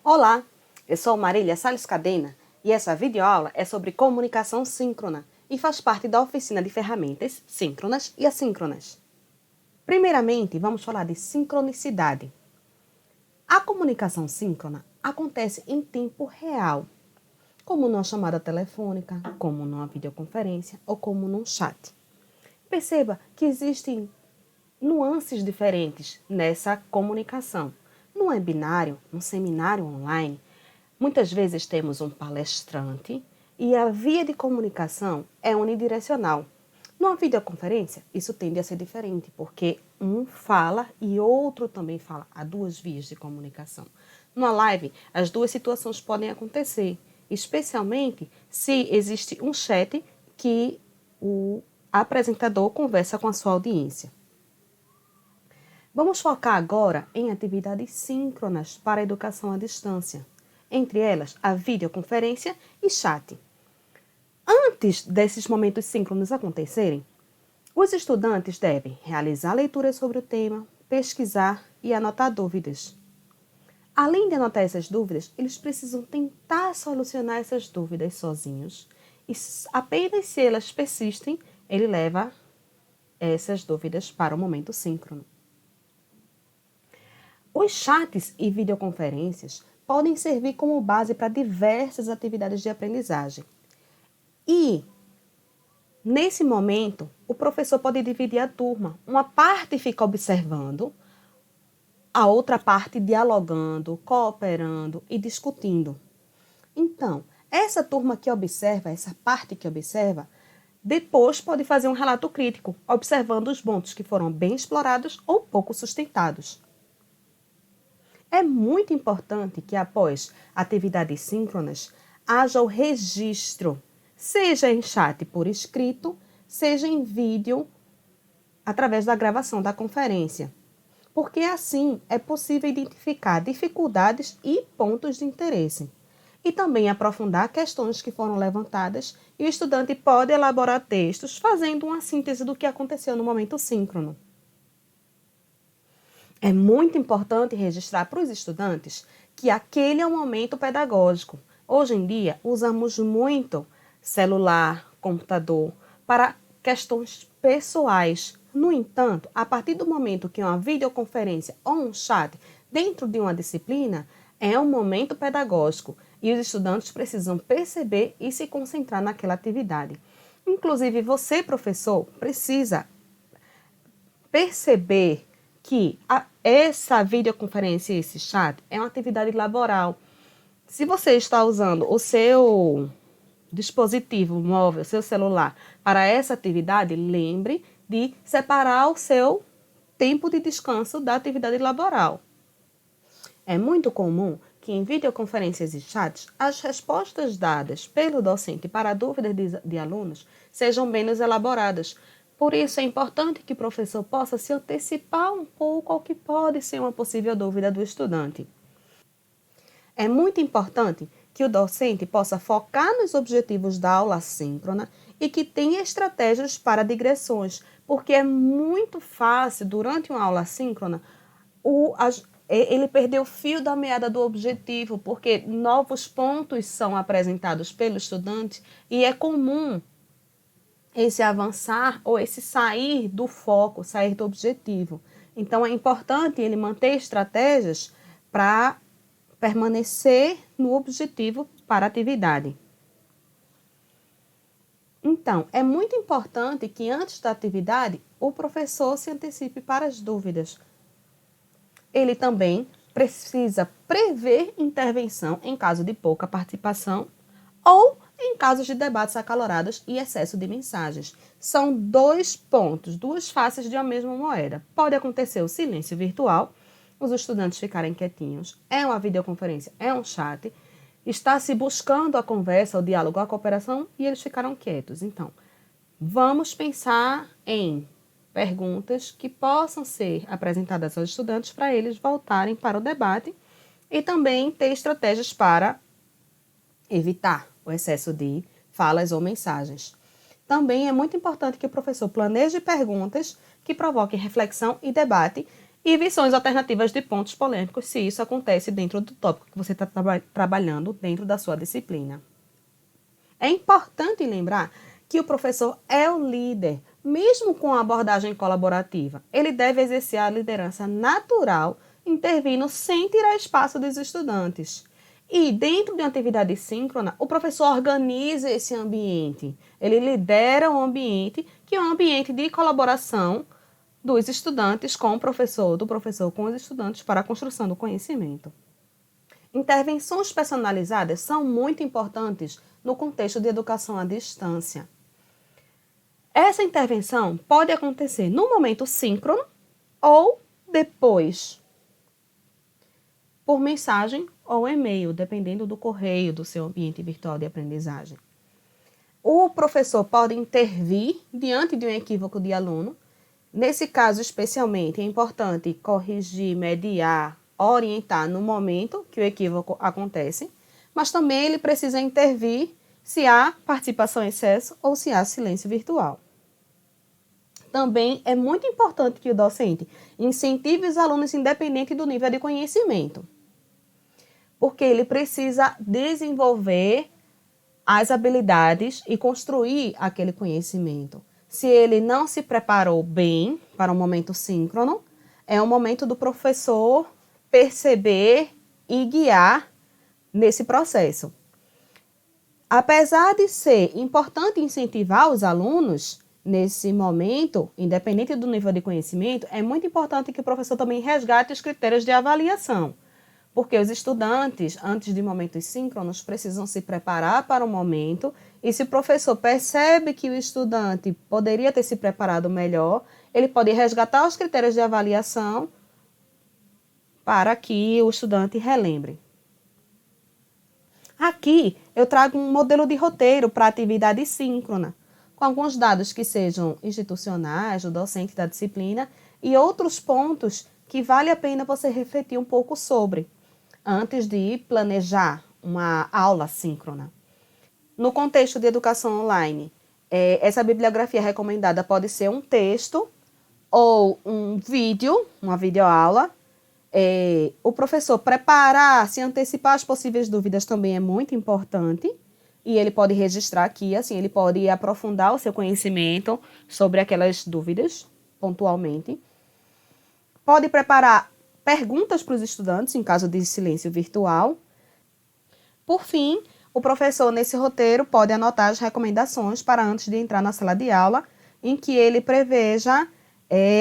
Olá, eu sou Marília Salles Cadena e essa videoaula é sobre comunicação síncrona e faz parte da oficina de ferramentas síncronas e assíncronas. Primeiramente, vamos falar de sincronicidade. A comunicação síncrona acontece em tempo real, como numa chamada telefônica, como numa videoconferência ou como num chat. Perceba que existem nuances diferentes nessa comunicação. No webinário, no seminário online, muitas vezes temos um palestrante e a via de comunicação é unidirecional. Numa videoconferência, isso tende a ser diferente, porque um fala e outro também fala. Há duas vias de comunicação. Numa live, as duas situações podem acontecer, especialmente se existe um chat que o apresentador conversa com a sua audiência. Vamos focar agora em atividades síncronas para a educação à distância, entre elas a videoconferência e chat. Antes desses momentos síncronos acontecerem, os estudantes devem realizar leituras sobre o tema, pesquisar e anotar dúvidas. Além de anotar essas dúvidas, eles precisam tentar solucionar essas dúvidas sozinhos e apenas se elas persistem, ele leva essas dúvidas para o momento síncrono. Os chats e videoconferências podem servir como base para diversas atividades de aprendizagem. E, nesse momento, o professor pode dividir a turma. Uma parte fica observando, a outra parte dialogando, cooperando e discutindo. Então, essa turma que observa, essa parte que observa, depois pode fazer um relato crítico, observando os pontos que foram bem explorados ou pouco sustentados. É muito importante que, após atividades síncronas, haja o registro, seja em chat por escrito, seja em vídeo, através da gravação da conferência. Porque assim é possível identificar dificuldades e pontos de interesse. E também aprofundar questões que foram levantadas e o estudante pode elaborar textos fazendo uma síntese do que aconteceu no momento síncrono. É muito importante registrar para os estudantes que aquele é um momento pedagógico. Hoje em dia, usamos muito celular, computador, para questões pessoais. No entanto, a partir do momento que uma videoconferência ou um chat dentro de uma disciplina é um momento pedagógico e os estudantes precisam perceber e se concentrar naquela atividade. Inclusive, você, professor, precisa perceber que essa videoconferência e esse chat é uma atividade laboral. Se você está usando o seu dispositivo móvel, seu celular, para essa atividade, lembre de separar o seu tempo de descanso da atividade laboral. É muito comum que em videoconferências e chats, as respostas dadas pelo docente para dúvidas de alunos sejam menos elaboradas. Por isso, é importante que o professor possa se antecipar um pouco ao que pode ser uma possível dúvida do estudante. É muito importante que o docente possa focar nos objetivos da aula síncrona e que tenha estratégias para digressões, porque é muito fácil, durante uma aula síncrona, ele perder o fio da meada do objetivo, porque novos pontos são apresentados pelo estudante e é comum esse avançar ou esse sair do foco, sair do objetivo. Então, é importante ele manter estratégias para permanecer no objetivo para a atividade. Então, é muito importante que antes da atividade, o professor se antecipe para as dúvidas. Ele também precisa prever intervenção em caso de pouca participação ou em casos de debates acalorados e excesso de mensagens. São dois pontos, duas faces de uma mesma moeda. Pode acontecer o silêncio virtual, os estudantes ficarem quietinhos, é uma videoconferência, é um chat, está se buscando a conversa, o diálogo, a cooperação e eles ficaram quietos. Então, vamos pensar em perguntas que possam ser apresentadas aos estudantes para eles voltarem para o debate e também ter estratégias para evitar o excesso de falas ou mensagens. Também é muito importante que o professor planeje perguntas que provoquem reflexão e debate e visões alternativas de pontos polêmicos, se isso acontece dentro do tópico que você está trabalhando dentro da sua disciplina. É importante lembrar que o professor é o líder, mesmo com a abordagem colaborativa. Ele deve exercer a liderança natural, intervindo sem tirar espaço dos estudantes. E dentro de uma atividade síncrona, o professor organiza esse ambiente. Ele lidera o ambiente, que é um ambiente de colaboração dos estudantes com o professor, do professor com os estudantes para a construção do conhecimento. Intervenções personalizadas são muito importantes no contexto de educação à distância. Essa intervenção pode acontecer no momento síncrono ou depois, por mensagem ou e-mail, dependendo do correio do seu ambiente virtual de aprendizagem. O professor pode intervir diante de um equívoco de aluno. Nesse caso, especialmente, é importante corrigir, mediar, orientar no momento que o equívoco acontece, mas também ele precisa intervir se há participação em excesso ou se há silêncio virtual. Também é muito importante que o docente incentive os alunos independente do nível de conhecimento, porque ele precisa desenvolver as habilidades e construir aquele conhecimento. Se ele não se preparou bem para um momento síncrono, é o momento do professor perceber e guiar nesse processo. Apesar de ser importante incentivar os alunos nesse momento, independente do nível de conhecimento, é muito importante que o professor também resgate os critérios de avaliação. Porque os estudantes, antes de momentos síncronos, precisam se preparar para o momento, e se o professor percebe que o estudante poderia ter se preparado melhor, ele pode resgatar os critérios de avaliação para que o estudante relembre. Aqui eu trago um modelo de roteiro para atividade síncrona, com alguns dados que sejam institucionais, do docente da disciplina, e outros pontos que vale a pena você refletir um pouco sobre, antes de planejar uma aula síncrona. No contexto de educação online, essa bibliografia recomendada pode ser um texto ou um vídeo, uma videoaula. O professor preparar, se antecipar as possíveis dúvidas também é muito importante. E ele pode registrar aqui, assim, ele pode aprofundar o seu conhecimento sobre aquelas dúvidas, pontualmente. Pode preparar perguntas para os estudantes, em caso de silêncio virtual. Por fim, o professor, nesse roteiro, pode anotar as recomendações para antes de entrar na sala de aula, em que ele preveja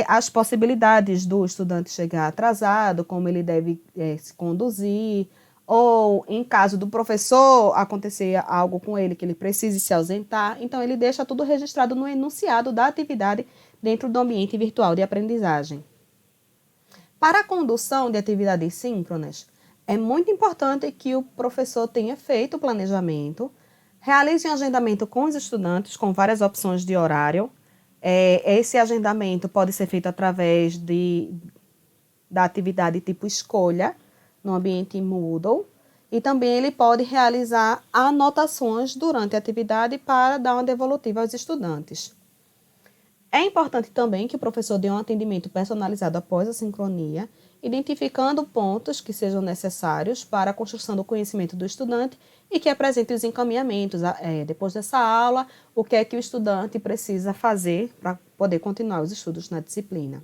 as possibilidades do estudante chegar atrasado, como ele deve se conduzir, ou em caso do professor acontecer algo com ele que ele precise se ausentar. Então, ele deixa tudo registrado no enunciado da atividade dentro do ambiente virtual de aprendizagem. Para a condução de atividades síncronas, é muito importante que o professor tenha feito o planejamento, realize um agendamento com os estudantes, com várias opções de horário. Esse agendamento pode ser feito através da atividade tipo escolha, no ambiente Moodle, e também ele pode realizar anotações durante a atividade para dar uma devolutiva aos estudantes. É importante também que o professor dê um atendimento personalizado após a sincronia, identificando pontos que sejam necessários para a construção do conhecimento do estudante e que apresente os encaminhamentos, depois dessa aula, o que é que o estudante precisa fazer para poder continuar os estudos na disciplina.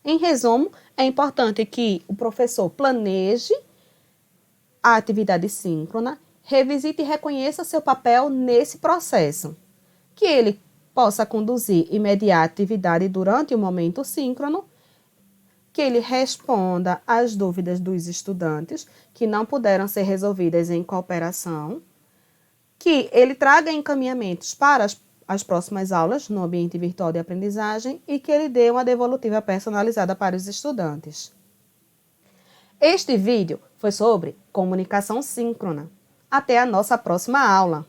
Em resumo, é importante que o professor planeje a atividade síncrona, revisite e reconheça seu papel nesse processo, que ele possa conduzir e mediar a atividade durante o momento síncrono, que ele responda às dúvidas dos estudantes que não puderam ser resolvidas em cooperação, que ele traga encaminhamentos para as próximas aulas no ambiente virtual de aprendizagem e que ele dê uma devolutiva personalizada para os estudantes. Este vídeo foi sobre comunicação síncrona. Até a nossa próxima aula!